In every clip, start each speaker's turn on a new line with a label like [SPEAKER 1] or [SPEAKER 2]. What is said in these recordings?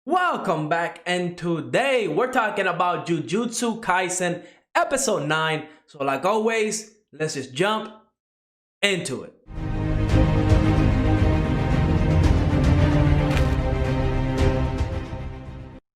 [SPEAKER 1] Welcome back, and today we're talking about Jujutsu Kaisen episode 9. So like always, let's just jump into it.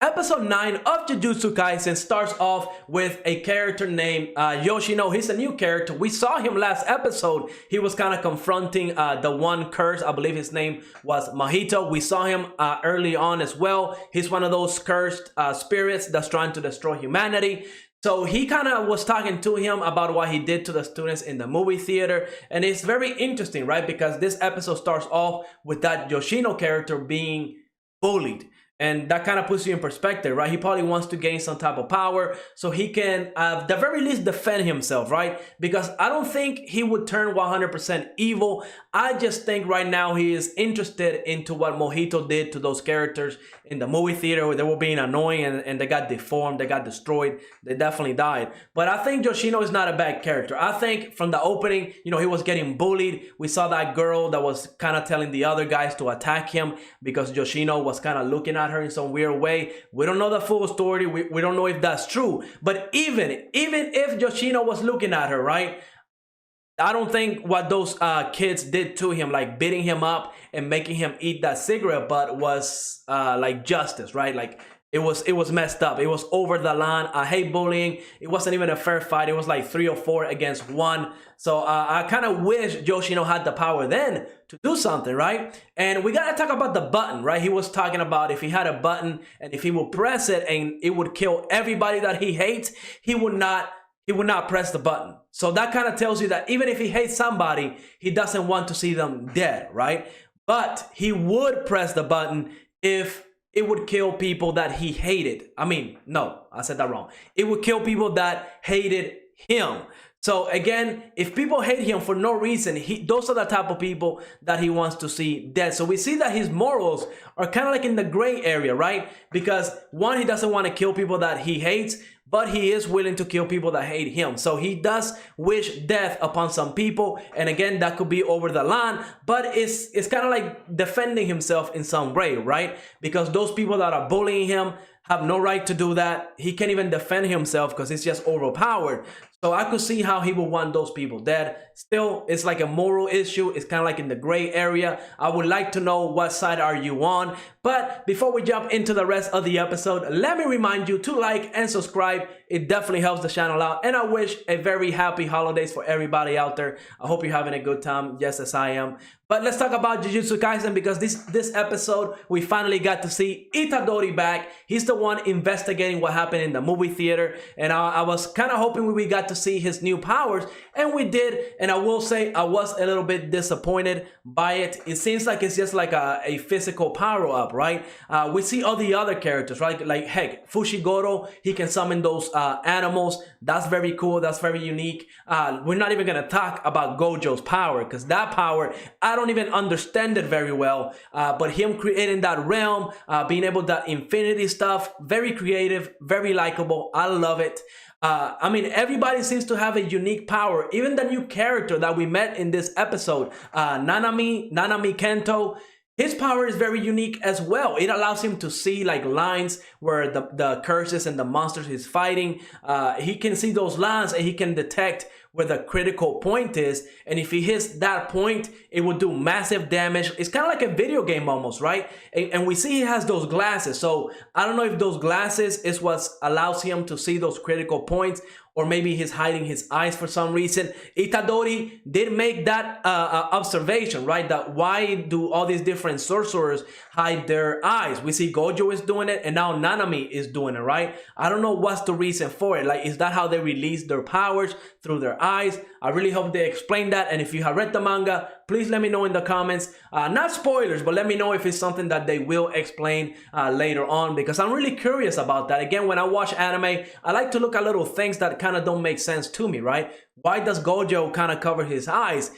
[SPEAKER 1] Episode 9 of Jujutsu Kaisen starts off with a character named Yoshino. He's a new character. We saw him last episode. He was kind of confronting the one curse. I believe his name was Mahito. We saw him early on as well. He's one of those cursed spirits that's trying to destroy humanity. So he kind of was talking to him about what he did to the students in the movie theater. And it's very interesting, right? Because this episode starts off with that Yoshino character being bullied. And that kind of puts you in perspective, right? He probably wants to gain some type of power so he can, at the very least, defend himself, right? Because I don't think he would turn 100% evil. I just think right now he is interested into what Mahito did to those characters in the movie theater where they were being annoying and they got deformed, they got destroyed, they definitely died. But I think Yoshino is not a bad character. I think from the opening, he was getting bullied. We saw that girl that was kind of telling the other guys to attack him because Yoshino was kind of looking at her in some weird way. We don't know the full story. We don't know if that's true. But even if Yoshino was looking at her, right? I don't think what those kids did to him, like beating him up and making him eat that cigarette butt, was like justice, right? Like it was messed up. It was over the line. I hate bullying. It wasn't even a fair fight. It was like 3 or 4 against 1. So I kind of wish Yoshino had the power then to do something, right? And we gotta talk about the button, right? He was talking about if he had a button and if he would press it and it would kill everybody that he hates, he would not press the button. So that kind of tells you that even if he hates somebody, he doesn't want to see them dead, right? But he would press the button if it would kill people that he hated. I mean, no, I said that wrong. It would kill people that hated him. So again, if people hate him for no reason, those are the type of people that he wants to see dead. So we see that his morals are kind of like in the gray area, right? Because one, he doesn't want to kill people that he hates, but he is willing to kill people that hate him. So he does wish death upon some people. And again, that could be over the line, but it's kind of like defending himself in some way, right? Because those people that are bullying him have no right to do that. He can't even defend himself because he's just overpowered. So I could see how he would want those people dead. Still, it's like a moral issue. It's kind of like in the gray area. I would like to know what side are you on. But before we jump into the rest of the episode, let me remind you to like and subscribe. It definitely helps the channel out. And I wish a very happy holidays for everybody out there. I hope you're having a good time, just as I am. But let's talk about Jujutsu Kaisen because this episode, we finally got to see Itadori back. He's the one investigating what happened in the movie theater. And I was kind of hoping we got to see his new powers. And we did. And I will say I was a little bit disappointed by it. It seems like it's just like a physical power-up, right? We see all the other characters, right? Like, heck, Fushiguro, he can summon those animals. That's very cool. That's very unique. We're not even going to talk about Gojo's power because that power, I don't even understand it very well, but him creating that realm, being able to that infinity stuff, very creative, very likable. I love it. I mean, everybody seems to have a unique power. Even the new character that we met in this episode, Nanami Kento, his power is very unique as well. It allows him to see like lines where the curses and the monsters he's fighting. He can see those lines and he can detect where the critical point is. And if he hits that point, it will do massive damage. It's kind of like a video game almost, right? And we see he has those glasses. So I don't know if those glasses is what allows him to see those critical points, or maybe he's hiding his eyes for some reason. Itadori did make that observation, right? That why do all these different sorcerers hide their eyes? We see Gojo is doing it, and now Nanami is doing it, right? I don't know what's the reason for it. Like, is that how they release their powers, through their eyes? I really hope they explain that. And if you have read the manga, please let me know in the comments. Not spoilers, but let me know if it's something that they will explain later on, because I'm really curious about that. Again, when I watch anime, I like to look at little things that kind of don't make sense to me, right? Why does Gojo kind of cover his eyes?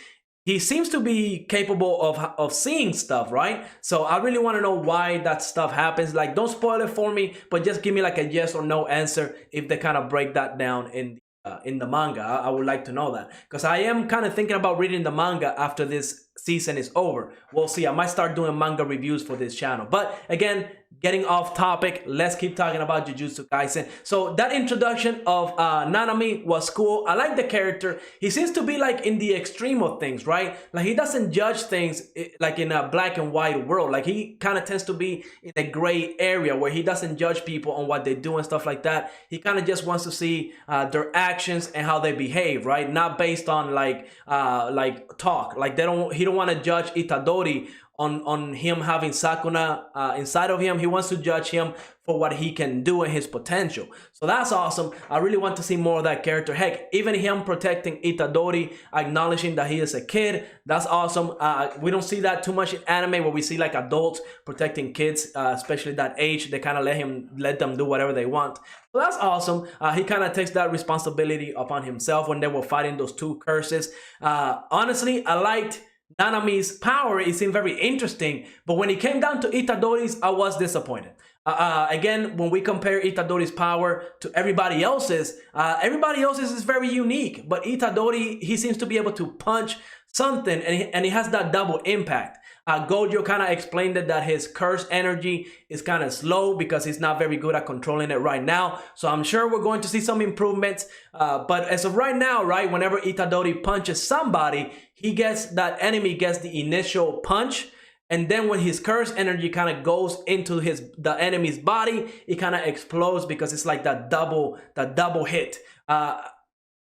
[SPEAKER 1] He seems to be capable of seeing stuff, right? So I really want to know why that stuff happens. Like, don't spoil it for me, but just give me like a yes or no answer if they kind of break that down in the manga. I would like to know that, because I am kind of thinking about reading the manga after this season is over. We'll see. I might start doing manga reviews for this channel. But again, getting off topic, let's keep talking about Jujutsu Kaisen. So that introduction of Nanami was cool. I like the character. He seems to be like in the extreme of things, right? Like he doesn't judge things like in a black and white world. Like he kind of tends to be in a gray area where he doesn't judge people on what they do and stuff like that. He kind of just wants to see their actions and how they behave, right? Not based on like talk. Like he don't want to judge Itadori on him having Sakuna inside of him. He wants to judge him for what he can do and his potential. So that's awesome. I really want to see more of that character. Heck, even him protecting Itadori, acknowledging that he is a kid, that's awesome. We don't see that too much in anime where we see like adults protecting kids, especially that age. They kind of let them do whatever they want. So that's awesome. He kind of takes that responsibility upon himself when they were fighting those two curses. Honestly, I liked Nanami's power. It seemed very interesting, but when it came down to Itadori's, I was disappointed. Again, when we compare Itadori's power to everybody else's is very unique, but Itadori, he seems to be able to punch something, and he has that double impact. Gojo kind of explained that his curse energy is kind of slow because he's not very good at controlling it right now. So I'm sure we're going to see some improvements. But as of right now, right, whenever Itadori punches somebody, that enemy gets the initial punch. And then when his curse energy kind of goes into the enemy's body, it kind of explodes because it's like that double hit.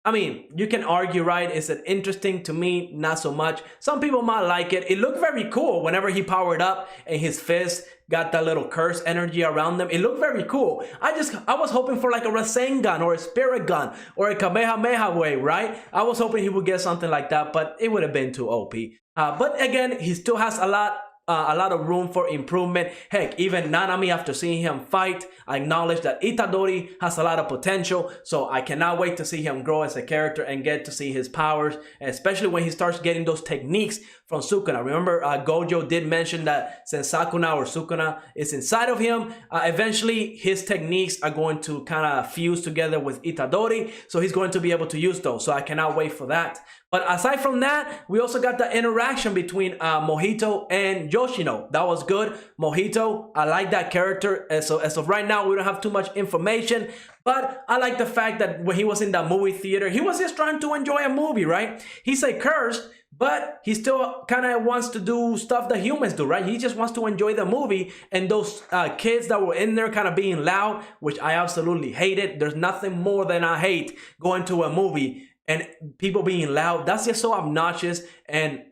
[SPEAKER 1] I mean, you can argue, right? Is it interesting? To me, not so much. Some people might like it. It looked very cool whenever he powered up and his fist got that little curse energy around them. It looked very cool. I was hoping for like a Rasengan or a Spirit Gun or a Kamehameha wave, right? I was hoping he would get something like that, but it would have been too OP. But again, he still has a lot of room for improvement. Heck, even Nanami, after seeing him fight, acknowledged that Itadori has a lot of potential. So I cannot wait to see him grow as a character and get to see his powers, especially when he starts getting those techniques from Sukuna. Remember, Gojo did mention that since Sakuna or Sukuna is inside of him, eventually his techniques are going to kind of fuse together with Itadori. So he's going to be able to use those. So I cannot wait for that. But aside from that, we also got the interaction between Mahito and Yoshino. That was good. Mahito, I like that character. As of right now, we don't have too much information. But I like the fact that when he was in the movie theater, he was just trying to enjoy a movie, right? He's a curse, but he still kind of wants to do stuff that humans do, right? He just wants to enjoy the movie. And those kids that were in there kind of being loud, which I absolutely hated. There's nothing more than I hate going to a movie and people being loud. That's just so obnoxious. And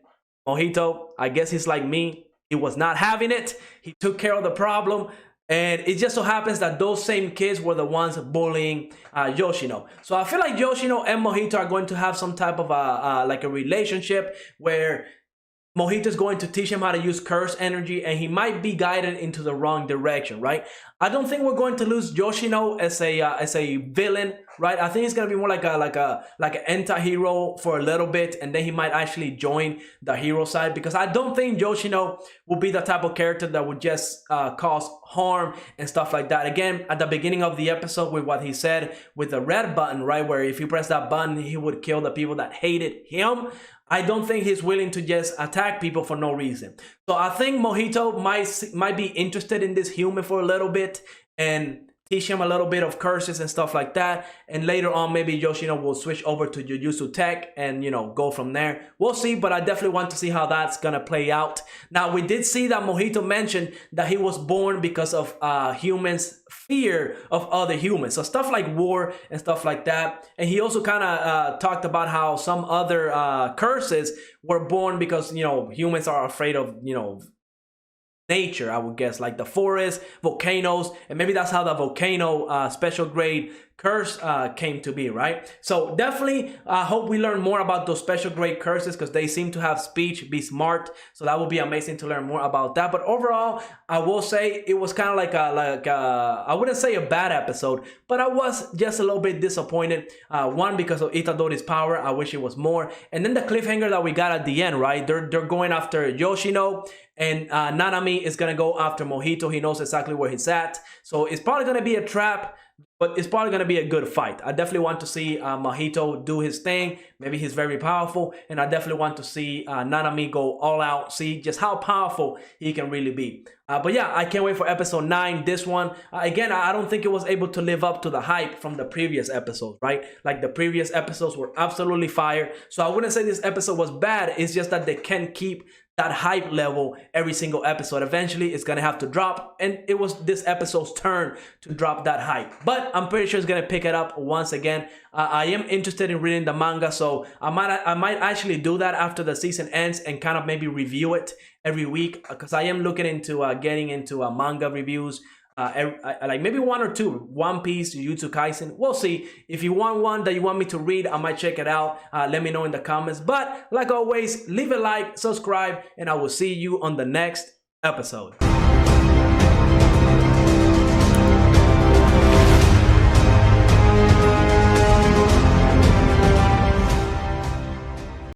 [SPEAKER 1] Mahito, I guess he's like me. He was not having it. He took care of the problem. And it just so happens that those same kids were the ones bullying Yoshino. So I feel like Yoshino and Mahito are going to have some type of like a relationship where Mahito is going to teach him how to use curse energy, and he might be guided into the wrong direction, right? I don't think we're going to lose Yoshino as a villain, right? I think it's gonna be more like an anti-hero for a little bit, and then he might actually join the hero side, because I don't think Yoshino will be the type of character that would just cause harm and stuff like that. Again, at the beginning of the episode with what he said with the red button, right, where if you press that button, he would kill the people that hated him. I don't think he's willing to just attack people for no reason. So I think Mahito might be interested in this human for a little bit and teach him a little bit of curses and stuff like that. And later on, maybe Yoshino will switch over to Jujutsu Tech and, you know, go from there. We'll see, but I definitely want to see how that's going to play out. Now, we did see that Mahito mentioned that he was born because of humans' fear of other humans. So stuff like war and stuff like that. And he also kind of talked about how some other curses were born because, you know, humans are afraid of, you know, nature, I would guess, like the forest, volcanoes, and maybe that's how the volcano special grade curse came to be, right? So definitely hope we learn more about those special grade curses, because they seem to have speech, be smart, so that would be amazing to learn more about that. But overall, I will say it was kind of like I wouldn't say a bad episode, but I was just a little bit disappointed. One, because of Itadori's power, I wish it was more, and then the cliffhanger that we got at the end, right? They're going after Yoshino, and Nanami is gonna go after Mahito. He knows exactly where he's at, so it's probably gonna be a trap. but it's probably going to be a good fight. I definitely want to see Mahito do his thing. Maybe he's very powerful, and I definitely want to see Nanami go all out, see just how powerful he can really be. But yeah, I can't wait for episode 9. This one, again, I don't think it was able to live up to the hype from the previous episodes, right? Like the previous episodes were absolutely fire. So I wouldn't say this episode was bad. It's just that they can't keep that hype level every single episode. Eventually it's gonna have to drop, and it was this episode's turn to drop that hype, but I'm pretty sure it's gonna pick it up once again. I am interested in reading the manga, so I might actually do that after the season ends and kind of maybe review it every week, because I am looking into getting into manga reviews. Like maybe 1 or 2. One Piece, Jujutsu Kaisen. We'll see. If you want one that you want me to read, I might check it out. Let me know in the comments. But like always, leave a like, subscribe, and I will see you on the next episode.